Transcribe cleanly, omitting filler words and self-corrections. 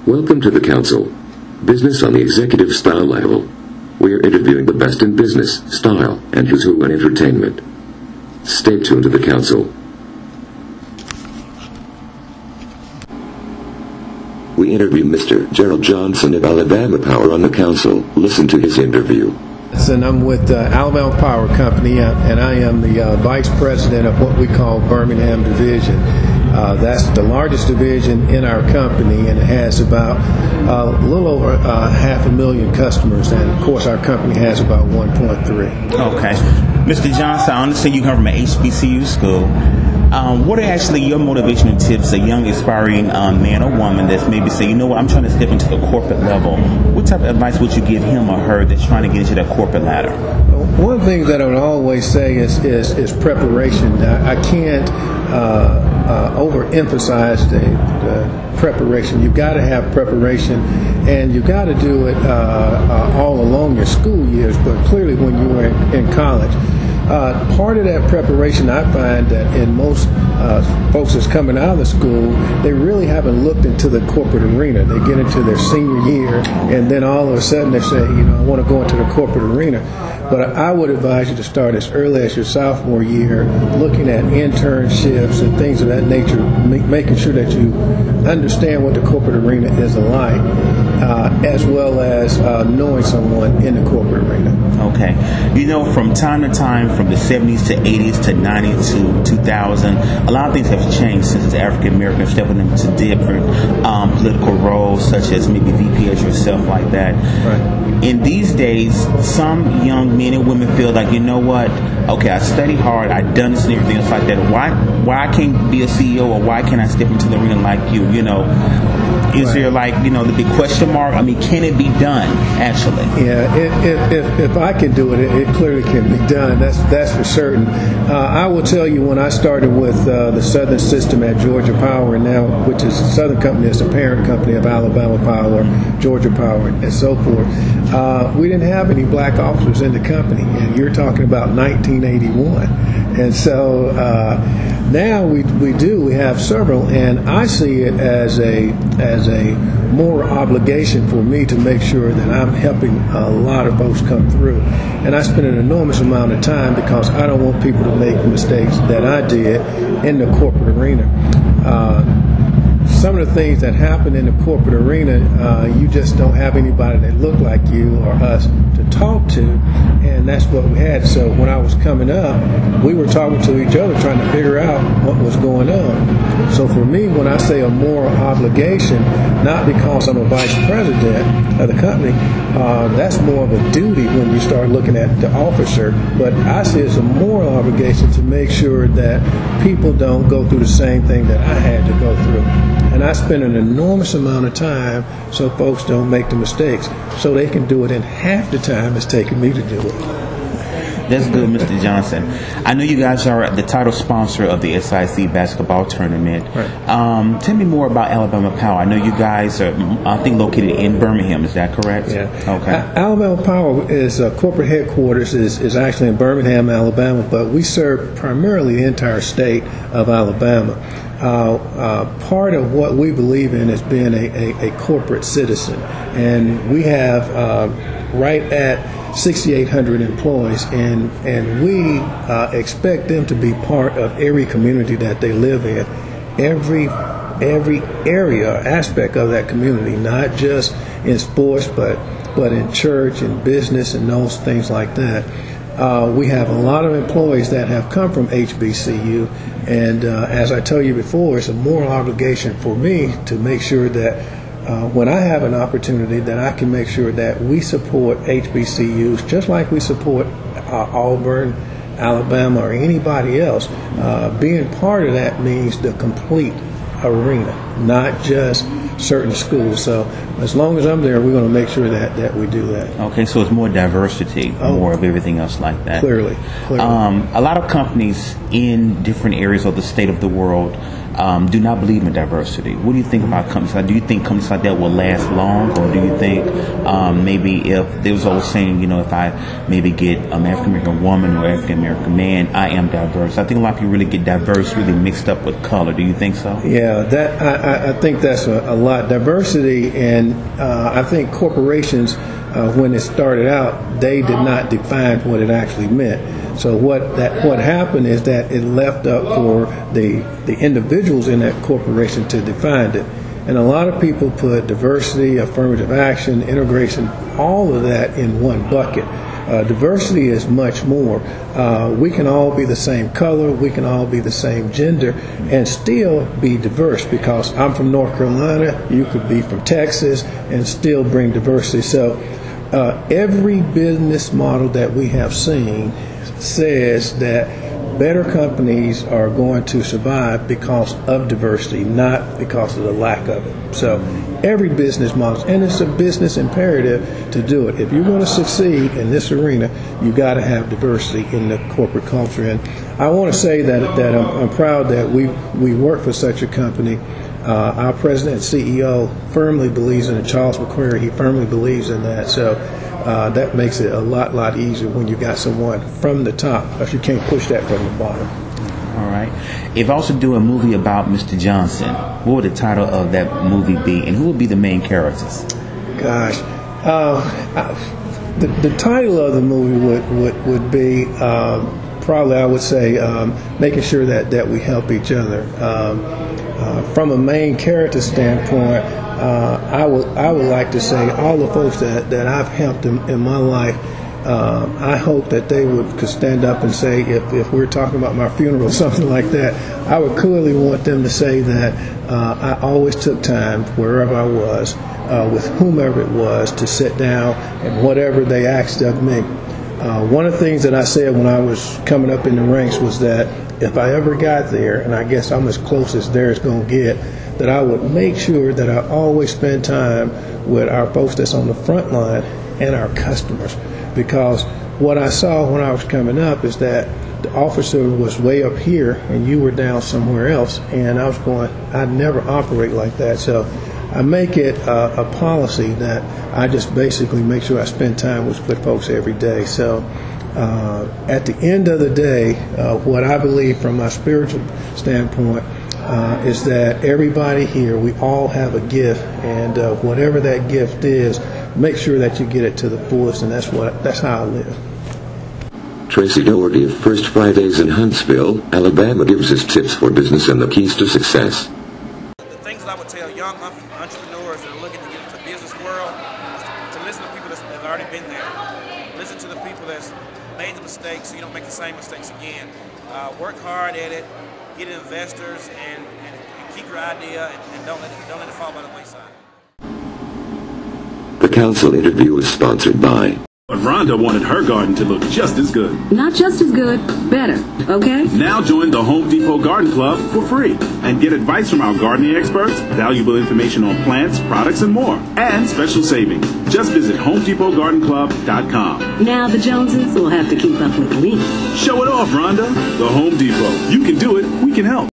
Welcome to the Council. Business on the executive style level. We are interviewing the best in business, style, and who's who in entertainment. Stay tuned to the Council. We interview Mr. Gerald Johnson of Alabama Power on the Council. Listen to his interview. And I'm with Alabama Power Company, and I am the vice president of what we call Birmingham Division. That's the largest division in our company, and it has about a little over 500,000 customers, and of course our company has about 1.3. Okay. Mr. Johnson, I understand you come from an HBCU school. What are actually your motivational tips, a young aspiring man or woman that's maybe say, you know what, I'm trying to step into the corporate level? What type of advice would you give him or her that's trying to get into that corporate ladder? One thing that I would always say is preparation. I can't overemphasize the preparation. You've got to have preparation, and you've got to do it all along your school years, but clearly when you were in college. Part of that preparation, I find that in most folks that's coming out of the school, they really haven't looked into the corporate arena. They get into their senior year, and then all of a sudden they say, I want to go into the corporate arena. But I would advise you to start as early as your sophomore year, looking at internships and things of that nature, making sure that you understand what the corporate arena is like, as well as knowing someone in the corporate arena. Okay. From time to time, from the 70s to 80s to 90s to 2000, a lot of things have changed since the African Americans stepping into different political roles, such as maybe VP as yourself, like that. Right. In these days, some young men and women feel like, you know what, okay, I studied hard, I've done this and everything else like that. Why I can't be a CEO, or why can't I step into the arena like you? Is there the big question mark? I mean, can it be done, actually? Yeah, if I can do it, it clearly can be done. That's for certain. I will tell you, when I started with the Southern system at Georgia Power, now, which is Southern Company, is the parent company of Alabama Power, Georgia Power, and so forth, we didn't have any black officers in the company, and you're talking about 1981. And so now we do. We have several, and I see it as a moral obligation for me to make sure that I'm helping a lot of folks come through. And I spend an enormous amount of time because I don't want people to make mistakes that I did in the corporate arena. Some of the things that happen in the corporate arena, you just don't have anybody that look like you or us to talk to, and that's what we had. So when I was coming up, we were talking to each other, trying to figure out what was going on. So for me, when I say a moral obligation, not because I'm a vice president of the company, that's more of a duty when you start looking at the officer, but I see it's a moral obligation to make sure that people don't go through the same thing that I had to go through. And I spend an enormous amount of time so folks don't make the mistakes, so they can do it in half the time it's taking me to do it. That's good, Mr. Johnson. I know you guys are the title sponsor of the SIC basketball tournament. Right. Tell me more about Alabama Power. I know you guys are, I think, located in Birmingham. Is that correct? Yeah. Okay. Alabama Power is corporate headquarters is actually in Birmingham, Alabama, but we serve primarily the entire state of Alabama. Part of what we believe in is being a corporate citizen, and we have right at 6,800 employees, and we expect them to be part of every community that they live in, every area, aspect of that community, not just in sports, but in church and business and those things like that. We have a lot of employees that have come from HBCU, and as I told you before, it's a moral obligation for me to make sure that when I have an opportunity, that I can make sure that we support HBCUs just like we support Auburn, Alabama, or anybody else. Being part of that means the complete arena, not just certain schools. So as long as I'm there, we're going to make sure that we do that. Okay, so it's more diversity, more of everything else like that. Clearly. A lot of companies in different areas of the state of the world do not believe in diversity. What do you think about companies like? Do you think companies like that will last long, or do you think maybe if there was always saying, if I maybe get an African American woman or African American man, I am diverse. I think a lot of people really get diverse really mixed up with color. Do you think so? Yeah, I think that's a lot. Diversity, and I think corporations, when it started out, they did not define what it actually meant. So what happened is that it left up for the individuals in that corporation to define it. And a lot of people put diversity, affirmative action, integration, all of that in one bucket. Diversity is much more. We can all be the same color, we can all be the same gender, and still be diverse, because I'm from North Carolina, you could be from Texas, and still bring diversity. So every business model that we have seen says that better companies are going to survive because of diversity, not because of the lack of it. So every business model, and it's a business imperative to do it. If you're going to succeed in this arena, you got to have diversity in the corporate culture. And I want to say that I'm proud that we work for such a company. Our president and CEO firmly believes in it. Charles McQuarrie, he firmly believes in that. So that makes it a lot easier when you got someone from the top, because you can't push that from the bottom. All right. If I was to do a movie about Mr. Johnson, what would the title of that movie be, and who would be the main characters? Gosh, the title of the movie would be probably, I would say, making sure that we help each other. From a main character standpoint, I would like to say all the folks that I've helped in my life, I hope that they could stand up and say, if we're talking about my funeral or something like that, I would clearly want them to say that I always took time, wherever I was, with whomever it was, to sit down and whatever they asked of me. One of the things that I said when I was coming up in the ranks was that if I ever got there, and I guess I'm as close as there's going to get, that I would make sure that I always spend time with our folks that's on the front line and our customers. Because what I saw when I was coming up is that the officer was way up here and you were down somewhere else, and I was going, I'd never operate like that. So I make it a policy that I just basically make sure I spend time with folks every day. So at the end of the day, what I believe from my spiritual standpoint is that everybody here, we all have a gift, and whatever that gift is, make sure that you get it to the fullest, and that's how I live. Tracy Doherty of First Fridays in Huntsville, Alabama, gives us tips for business and the keys to success. The things that I would tell young entrepreneurs that are looking to get into the business world is to listen to people that have already been there. Listen to the people that's made the mistakes so you don't make the same mistakes again. Work hard at it, get investors, and keep your idea, and don't let it fall by the wayside. The council interview is sponsored by... But Rhonda wanted her garden to look just as good. Not just as good, better, okay? Now join the Home Depot Garden Club for free and get advice from our gardening experts, valuable information on plants, products, and more, and special savings. Just visit HomeDepotGardenClub.com. Now the Joneses will have to keep up with me. Show it off, Rhonda. The Home Depot. You can do it. We can help.